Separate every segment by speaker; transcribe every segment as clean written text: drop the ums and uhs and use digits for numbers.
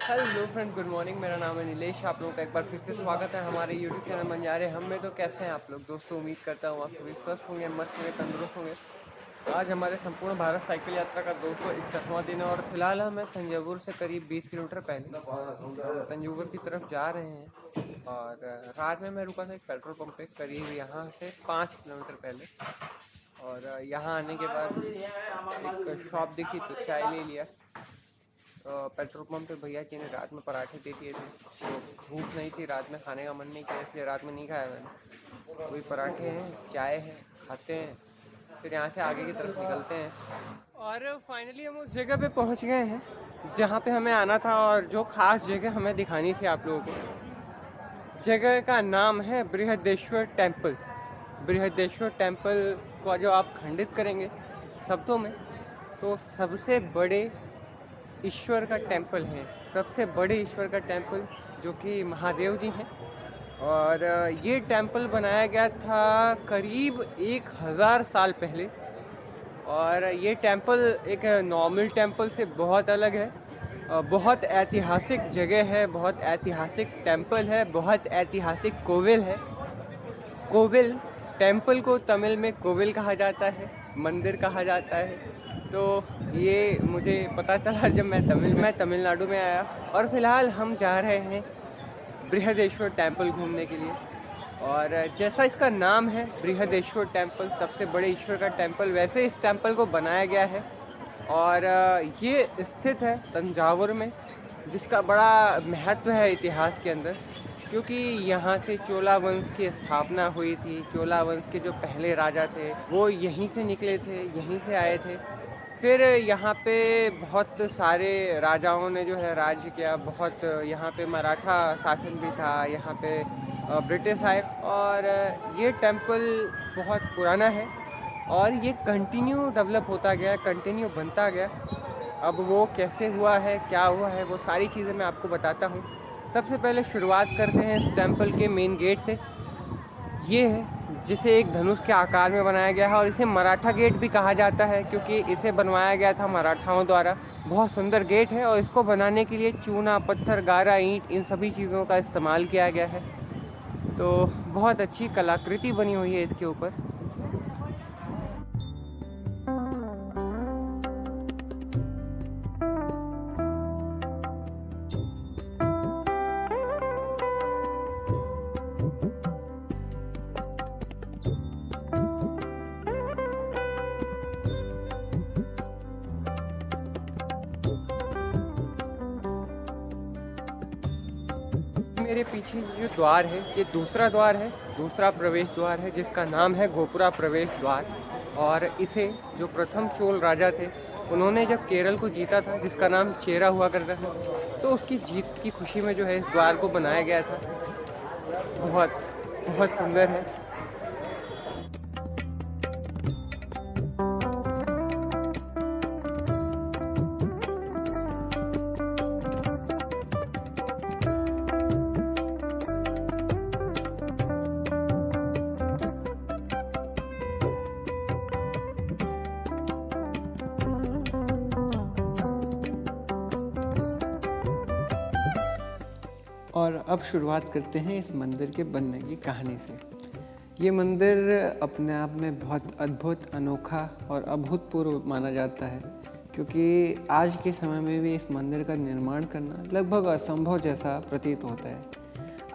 Speaker 1: Hello friend, good morning. मेरा नाम है नीलेश। आप लोगों का एक बार फिर से स्वागत है हमारे यूट्यूब चैनल बंजारे हम में। तो कैसे हैं आप लोग दोस्तों? उम्मीद करता हूँ आप सभी स्वस्थ होंगे, मस्त होंगे, तंदुरुस्त होंगे। आज हमारे संपूर्ण भारत साइकिल यात्रा का 261वां दिन है और फिलहाल हम तंजावुर से करीब 20 किलोमीटर पहले तंजावुर की तरफ जा रहे हैं। और रात में मैं रुका था एक पेट्रोल पंप पे करीब यहाँ से 5 किलोमीटर पहले। और यहाँ आने के बाद एक शॉप दिखी तो चाय ले लिया। पेट्रोल पंप पे भैया जी ने रात में पराठे दे दिए थे, तो भूख नहीं थी, रात में खाने का मन नहीं किया, इसलिए रात में नहीं खाया मैंने। वही पराठे हैं, चाय है, खाते हैं, फिर यहाँ से आगे की तरफ निकलते हैं। और फाइनली हम उस जगह पे पहुँच गए हैं जहाँ पे हमें आना था और जो खास जगह हमें दिखानी थी आप लोगों को। जगह का नाम है बृहदेश्वर टेम्पल। बृहदेश्वर टेम्पल को जो आप खंडित करेंगे शब्दों में, तो सबसे बड़े ईश्वर का टेम्पल है, सबसे बड़े ईश्वर का टेम्पल जो कि महादेव जी हैं। और ये टेम्पल बनाया गया था करीब 1000 साल पहले। और ये टेम्पल एक नॉर्मल टेम्पल से बहुत अलग है, बहुत ऐतिहासिक जगह है, बहुत ऐतिहासिक टेम्पल है, बहुत ऐतिहासिक कोविल है। कोविल, टेम्पल को तमिल में कोविल कहा जाता है, मंदिर कहा जाता है। तो ये मुझे पता चला जब मैं तमिलनाडु में आया। और फिलहाल हम जा रहे हैं बृहदेश्वर टेम्पल घूमने के लिए। और जैसा इसका नाम है बृहदेश्वर टेम्पल, सबसे बड़े ईश्वर का टेम्पल, वैसे इस टेम्पल को बनाया गया है। और ये स्थित है तंजावुर में, जिसका बड़ा महत्व है इतिहास के अंदर, क्योंकि यहाँ से चोला वंश की स्थापना हुई थी। चोला वंश के जो पहले राजा थे वो यहीं से निकले थे, यहीं से आए थे। फिर यहाँ पे बहुत सारे राजाओं ने जो है राज्य किया, बहुत यहाँ पे मराठा शासन भी था, यहाँ पे ब्रिटिश आए। और ये टेम्पल बहुत पुराना है और ये कंटिन्यू डेवलप होता गया, कंटिन्यू बनता गया। अब वो कैसे हुआ है, क्या हुआ है, वो सारी चीज़ें मैं आपको बताता हूँ। सबसे पहले शुरुआत करते हैं इस टेम्पल के मेन गेट से। ये है जिसे एक धनुष के आकार में बनाया गया है और इसे मराठा गेट भी कहा जाता है, क्योंकि इसे बनवाया गया था मराठाओं द्वारा। बहुत सुंदर गेट है और इसको बनाने के लिए चूना, पत्थर, गारा, ईंट, इन सभी चीज़ों का इस्तेमाल किया गया है। तो बहुत अच्छी कलाकृति बनी हुई है इसके ऊपर। मेरे पीछे जो द्वार है ये दूसरा द्वार है, दूसरा प्रवेश द्वार है, जिसका नाम है गोपुरा प्रवेश द्वार। और इसे जो प्रथम चोल राजा थे उन्होंने जब केरल को जीता था, जिसका नाम चेरा हुआ करता था, तो उसकी जीत की खुशी में जो है इस द्वार को बनाया गया था। बहुत बहुत सुंदर है। और अब शुरुआत करते हैं इस मंदिर के बनने की कहानी से। ये मंदिर अपने आप में बहुत अद्भुत, अनोखा और अभूतपूर्व माना जाता है, क्योंकि आज के समय में भी इस मंदिर का निर्माण करना लगभग असंभव जैसा प्रतीत होता है।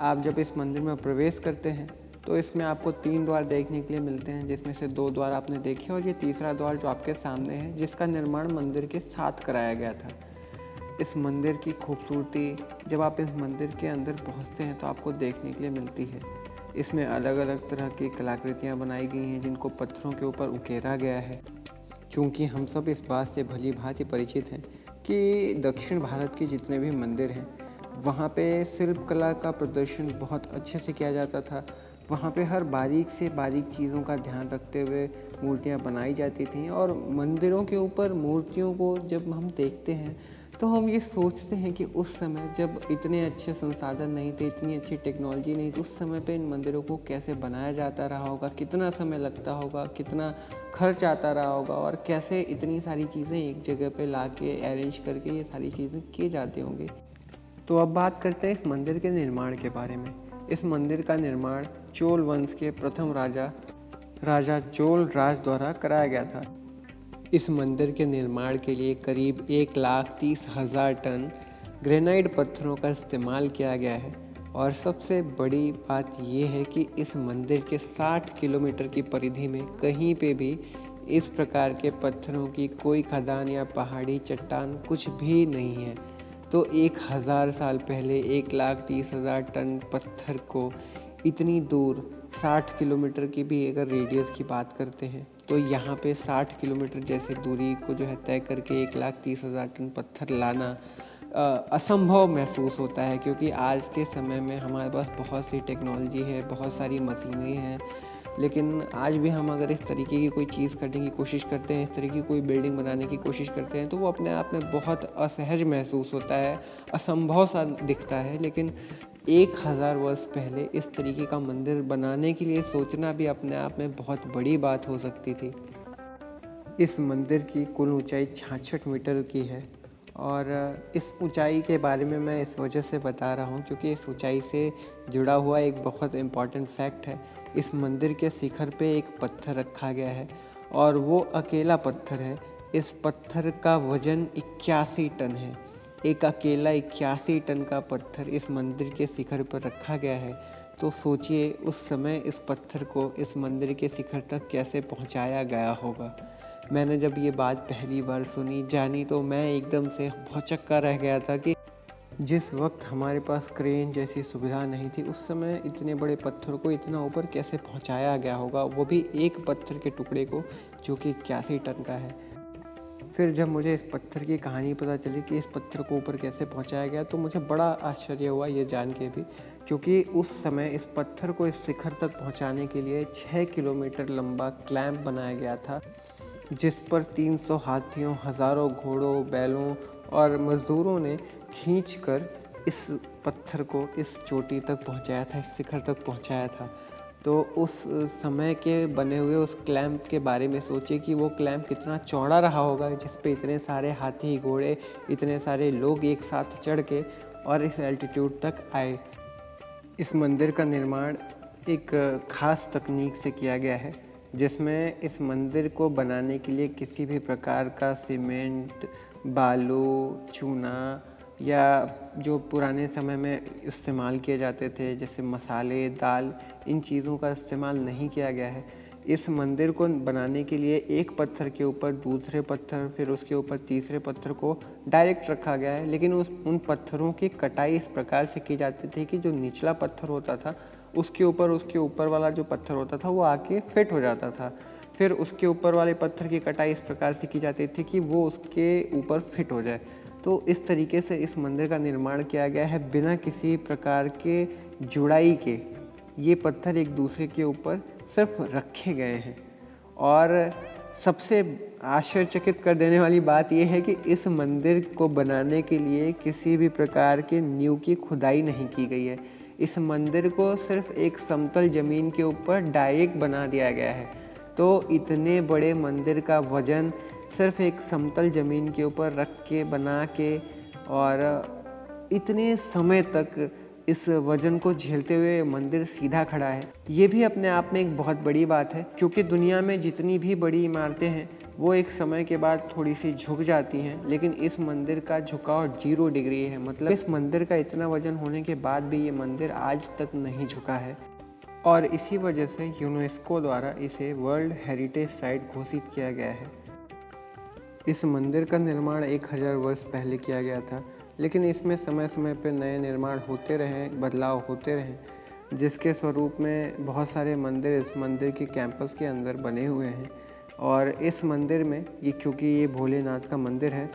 Speaker 1: आप जब इस मंदिर में प्रवेश करते हैं तो इसमें आपको 3 द्वार देखने के लिए मिलते हैं, जिसमें से 2 द्वार आपने देखे और ये तीसरा द्वार जो आपके सामने है, जिसका निर्माण मंदिर के साथ कराया गया था। इस मंदिर की खूबसूरती जब आप इस मंदिर के अंदर पहुंचते हैं तो आपको देखने के लिए मिलती है। इसमें अलग अलग तरह की कलाकृतियां बनाई गई हैं, जिनको पत्थरों के ऊपर उकेरा गया है। चूँकि हम सब इस बात से भली भांति परिचित हैं कि दक्षिण भारत के जितने भी मंदिर हैं वहाँ पे शिल्पकला का प्रदर्शन बहुत अच्छे से किया जाता था। वहाँ पे हर बारीक से बारीक चीज़ों का ध्यान रखते हुए मूर्तियाँ बनाई जाती थीं। और मंदिरों के ऊपर मूर्तियों को जब हम देखते हैं तो हम ये सोचते हैं कि उस समय जब इतने अच्छे संसाधन नहीं थे, इतनी अच्छी टेक्नोलॉजी नहीं थी, उस समय पे इन मंदिरों को कैसे बनाया जाता रहा होगा, कितना समय लगता होगा, कितना खर्च आता रहा होगा, और कैसे इतनी सारी चीज़ें एक जगह पे ला के अरेंज करके ये सारी चीज़ें किए जाते होंगे। तो अब बात करते हैं इस मंदिर के निर्माण के बारे में। इस मंदिर का निर्माण चोल वंश के प्रथम राजा चोल राज द्वारा कराया गया था। इस मंदिर के निर्माण के लिए करीब 1,30,000 टन ग्रेनाइट पत्थरों का इस्तेमाल किया गया है। और सबसे बड़ी बात यह है कि इस मंदिर के 60 किलोमीटर की परिधि में कहीं पे भी इस प्रकार के पत्थरों की कोई खदान या पहाड़ी चट्टान कुछ भी नहीं है। तो 1,000 साल पहले 1,30,000 टन पत्थर को इतनी दूर 60 किलोमीटर की भी अगर रेडियस की बात करते हैं तो यहाँ पे 60 किलोमीटर जैसे दूरी को जो है तय करके 1,30,000 टन पत्थर लाना असंभव महसूस होता है। क्योंकि आज के समय में हमारे पास बहुत सी टेक्नोलॉजी है, बहुत सारी मशीनें हैं, लेकिन आज भी हम अगर इस तरीके की कोई चीज़ करने की कोशिश करते हैं, इस तरीके की कोई बिल्डिंग बनाने की कोशिश करते हैं तो वो अपने आप में बहुत असहज महसूस होता है, असंभव सा दिखता है। लेकिन 1,000 वर्ष पहले इस तरीके का मंदिर बनाने के लिए सोचना भी अपने आप में बहुत बड़ी बात हो सकती थी। इस मंदिर की कुल ऊंचाई 66 मीटर की है। और इस ऊंचाई के बारे में मैं इस वजह से बता रहा हूँ क्योंकि इस ऊंचाई से जुड़ा हुआ एक बहुत इम्पॉर्टेंट फैक्ट है। इस मंदिर के शिखर पे एक पत्थर रखा गया है और वो अकेला पत्थर है। इस पत्थर का वजन 81 टन है। एक अकेला 81 टन का पत्थर इस मंदिर के शिखर पर रखा गया है। तो सोचिए उस समय इस पत्थर को इस मंदिर के शिखर तक कैसे पहुँचाया गया होगा। मैंने जब ये बात पहली बार जानी तो मैं एकदम से भौचक्का रह गया था कि जिस वक्त हमारे पास क्रेन जैसी सुविधा नहीं थी उस समय इतने बड़े पत्थर को इतना ऊपर कैसे पहुंचाया गया होगा, वो भी एक पत्थर के टुकड़े को जो कि 81 टन का है। फिर जब मुझे इस पत्थर की कहानी पता चली कि इस पत्थर को ऊपर कैसे पहुंचाया गया तो मुझे बड़ा आश्चर्य हुआ ये जान के भी, क्योंकि उस समय इस पत्थर को इस शिखर तक पहुँचाने के लिए 6 किलोमीटर लंबा क्लैंप बनाया गया था, जिस पर 300 हाथियों, हज़ारों घोड़ों, बैलों और मज़दूरों ने खींचकर इस पत्थर को इस चोटी तक पहुंचाया था, इस शिखर तक पहुंचाया था। तो उस समय के बने हुए उस क्लैंप के बारे में सोचिए कि वो क्लैंप कितना चौड़ा रहा होगा, जिस पे इतने सारे हाथी घोड़े, इतने सारे लोग एक साथ चढ़ के और इस एल्टीट्यूड तक आए। इस मंदिर का निर्माण एक ख़ास तकनीक से किया गया है, जिसमें इस मंदिर को बनाने के लिए किसी भी प्रकार का सीमेंट, बालू, चूना या जो पुराने समय में इस्तेमाल किए जाते थे जैसे मसाले, दाल, इन चीज़ों का इस्तेमाल नहीं किया गया है। इस मंदिर को बनाने के लिए एक पत्थर के ऊपर दूसरे पत्थर, फिर उसके ऊपर तीसरे पत्थर को डायरेक्ट रखा गया है। लेकिन उन पत्थरों की कटाई इस प्रकार से की जाती थी कि जो निचला पत्थर होता था उसके ऊपर वाला जो पत्थर होता था वो आके फिट हो जाता था। फिर उसके ऊपर वाले पत्थर की कटाई इस प्रकार से की जाती थी कि वो उसके ऊपर फिट हो जाए। तो इस तरीके से इस मंदिर का निर्माण किया गया है बिना किसी प्रकार के जुड़ाई के। ये पत्थर एक दूसरे के ऊपर सिर्फ रखे गए हैं। और सबसे आश्चर्यचकित कर देने वाली बात यह है कि इस मंदिर को बनाने के लिए किसी भी प्रकार के नींव की खुदाई नहीं की गई है। इस मंदिर को सिर्फ एक समतल ज़मीन के ऊपर डायरेक्ट बना दिया गया है। तो इतने बड़े मंदिर का वजन सिर्फ एक समतल ज़मीन के ऊपर रख के बना के और इतने समय तक इस वजन को झेलते हुए मंदिर सीधा खड़ा है, ये भी अपने आप में एक बहुत बड़ी बात है। क्योंकि दुनिया में जितनी भी बड़ी इमारतें हैं वो एक समय के बाद थोड़ी सी झुक जाती हैं, लेकिन इस मंदिर का झुकाव 0 डिग्री है। मतलब इस मंदिर का इतना वजन होने के बाद भी ये मंदिर आज तक नहीं झुका है। और इसी वजह से यूनेस्को द्वारा इसे वर्ल्ड हेरिटेज साइट घोषित किया गया है। इस मंदिर का निर्माण 1000 वर्ष पहले किया गया था, लेकिन इसमें समय समय पर नए निर्माण होते रहे, बदलाव होते रहे, जिसके स्वरूप में बहुत सारे मंदिर इस मंदिर के कैंपस के अंदर बने हुए हैं। और इस मंदिर में क्योंकि ये भोलेनाथ का मंदिर है,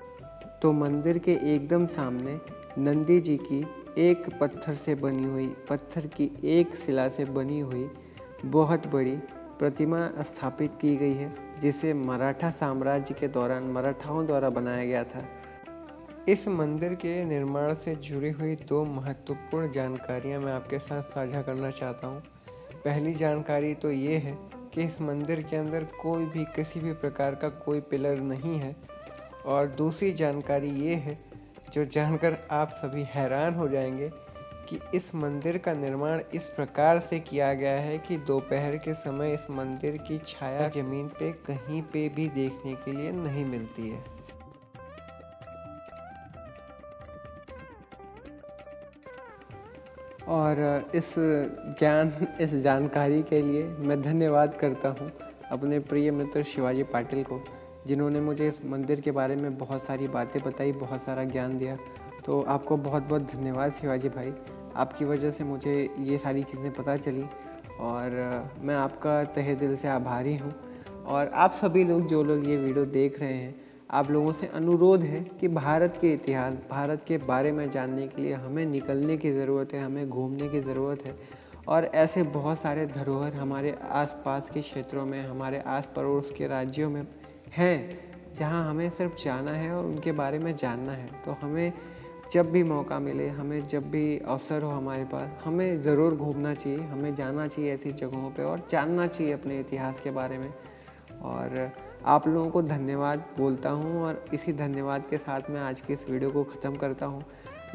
Speaker 1: तो मंदिर के एकदम सामने नंदी जी की एक पत्थर की एक शिला से बनी हुई बहुत बड़ी प्रतिमा स्थापित की गई है, जिसे मराठा साम्राज्य के दौरान मराठाओं द्वारा बनाया गया था। इस मंदिर के निर्माण से जुड़ी हुई 2 महत्वपूर्ण जानकारियां मैं आपके साथ साझा करना चाहता हूं। पहली जानकारी तो ये है कि इस मंदिर के अंदर कोई भी किसी भी प्रकार का कोई पिलर नहीं है। और दूसरी जानकारी ये है जो जानकर आप सभी हैरान हो जाएंगे कि इस मंदिर का निर्माण इस प्रकार से किया गया है कि दोपहर के समय इस मंदिर की छाया जमीन पे कहीं पे भी देखने के लिए नहीं मिलती है। और इस जानकारी के लिए मैं धन्यवाद करता हूँ अपने प्रिय मित्र शिवाजी पाटिल को, जिन्होंने मुझे इस मंदिर के बारे में बहुत सारी बातें बताई, बहुत सारा ज्ञान दिया। तो आपको बहुत बहुत धन्यवाद शिवाजी भाई, आपकी वजह से मुझे ये सारी चीज़ें पता चली और मैं आपका तहे दिल से आभारी हूँ। और आप सभी लोग जो लोग ये वीडियो देख रहे हैं, आप लोगों से अनुरोध है कि भारत के इतिहास, भारत के बारे में जानने के लिए हमें निकलने की ज़रूरत है, हमें घूमने की ज़रूरत है। और ऐसे बहुत सारे धरोहर हमारे आसपास के क्षेत्रों में, हमारे आस पड़ोस के राज्यों में हैं, जहां हमें सिर्फ जाना है और उनके बारे में जानना है। तो हमें जब भी मौका मिले, हमें जब भी अवसर हो हमारे पास, हमें ज़रूर घूमना चाहिए, हमें जाना चाहिए ऐसी जगहों पे और जानना चाहिए अपने इतिहास के बारे में। और आप लोगों को धन्यवाद बोलता हूँ और इसी धन्यवाद के साथ मैं आज की इस वीडियो को ख़त्म करता हूँ।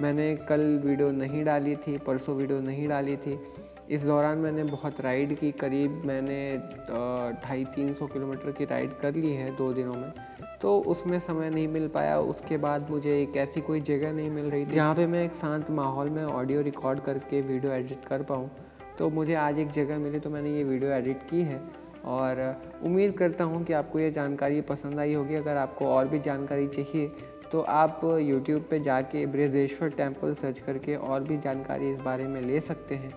Speaker 1: मैंने कल वीडियो नहीं डाली थी, परसों वीडियो नहीं डाली थी। इस दौरान मैंने बहुत राइड की, करीब मैंने 250-300 किलोमीटर की राइड कर ली है 2 दिनों में। तो उसमें समय नहीं मिल पाया। उसके बाद मुझे एक ऐसी कोई जगह नहीं मिल रही थी जहाँ पे मैं एक शांत माहौल में ऑडियो रिकॉर्ड करके वीडियो एडिट कर पाऊँ। तो मुझे आज एक जगह मिली, तो मैंने ये वीडियो एडिट की है और उम्मीद करता हूँ कि आपको ये जानकारी पसंद आई होगी। अगर आपको और भी जानकारी चाहिए तो आप YouTube पे जाके बृहदेश्वर टेम्पल सर्च करके और भी जानकारी इस बारे में ले सकते हैं।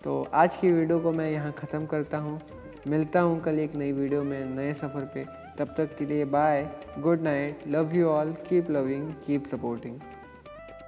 Speaker 1: तो आज की वीडियो को मैं यहाँ ख़त्म करता हूँ। मिलता हूँ कल एक नई वीडियो में, नए सफ़र पे। तब तक के लिए bye, good night, love you all, keep loving, keep supporting.